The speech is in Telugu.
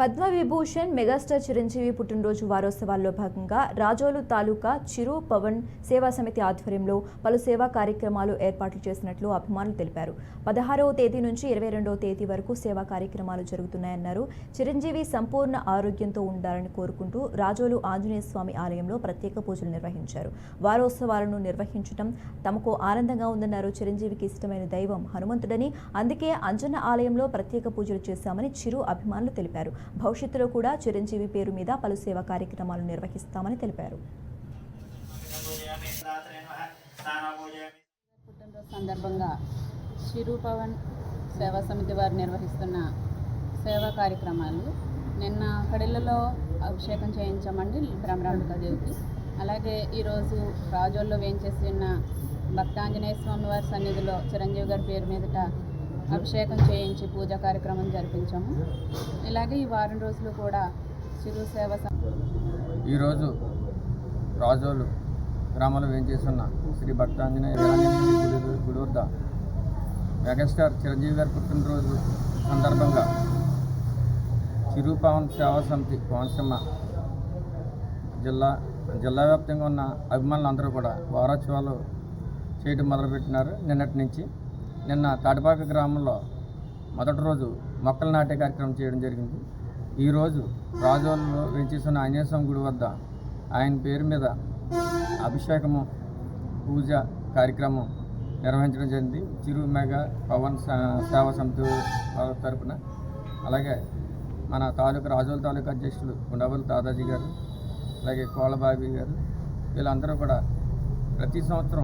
పద్మవిభూషణ్ మెగాస్టార్ చిరంజీవి పుట్టినరోజు వారోత్సవాల్లో భాగంగా రాజోలు తాలూకా చిరు పవన్ సేవా సమితి ఆధ్వర్యంలో పలు సేవా కార్యక్రమాలు ఏర్పాట్లు చేసినట్లు అభిమానులు తెలిపారు. 16వ తేదీ నుంచి 22వ తేదీ వరకు సేవా కార్యక్రమాలు జరుగుతున్నాయన్నారు. చిరంజీవి సంపూర్ణ ఆరోగ్యంతో ఉండాలని కోరుకుంటూ రాజోలు ఆంజనేయ స్వామి ఆలయంలో ప్రత్యేక పూజలు నిర్వహించారు. వారోత్సవాలను నిర్వహించడం తమకు ఆనందంగా ఉందన్నారు. చిరంజీవికి ఇష్టమైన దైవం హనుమంతుడని, అందుకే అంజన్న ఆలయంలో ప్రత్యేక పూజలు చేశామని చిరు అభిమానులు తెలిపారు. భవిష్యత్తులో కూడా చిరంజీవి పేరు మీద పలు సేవా కార్యక్రమాలు నిర్వహిస్తామని తెలిపారు. పుట్టినరోజు సందర్భంగా చిరు పవన్ సేవా సమితి వారు నిర్వహిస్తున్న సేవా కార్యక్రమాలు నిన్న కడిలలో అభిషేకం చేయించామండి బ్రహ్మరాంబికాదేవికి. అలాగే ఈరోజు రాజోల్లో వేయించేసి ఉన్న భక్తాంజనేయ స్వామి వారి సన్నిధిలో చిరంజీవి గారి పేరు మీదట అభిషేకం చేయించి పూజా కార్యక్రమం జరిపించాము. ఇలాగే ఈ వారం రోజులు కూడా చిరు సేవ ఈరోజు రాజోలు గ్రామంలో వేయించేస్తున్న శ్రీ భక్తాంజనేయ గుడి వద్ద మెగాస్టార్ చిరంజీవి గారి పుట్టినరోజు సందర్భంగా చిరు పవన్ సేవా సమితి కోనసీమ జిల్లా వ్యాప్తంగా ఉన్న అభిమానులందరూ కూడా వారోత్సవాలు చేయడం మొదలుపెట్టినారు. నిన్నటి నుంచి నిన్న తాటిపాక గ్రామంలో మొదటి రోజు మొక్కలు నాటే కార్యక్రమం చేయడం జరిగింది. ఈరోజు రాజోల్లో వేంచేసిన ఆంజనేయ స్వామి గుడి వద్ద ఆయన పేరు మీద అభిషేకము పూజ కార్యక్రమం నిర్వహించడం జరిగింది. చిరు మెగా పవన్ సేవా సమితి తరపున. అలాగే మన రాజోలు తాలూకా అధ్యక్షులు గుండాబల్ దాదాజీ గారు, అలాగే కోళ్ళబాబీ గారు, వీళ్ళందరూ కూడా ప్రతి సంవత్సరం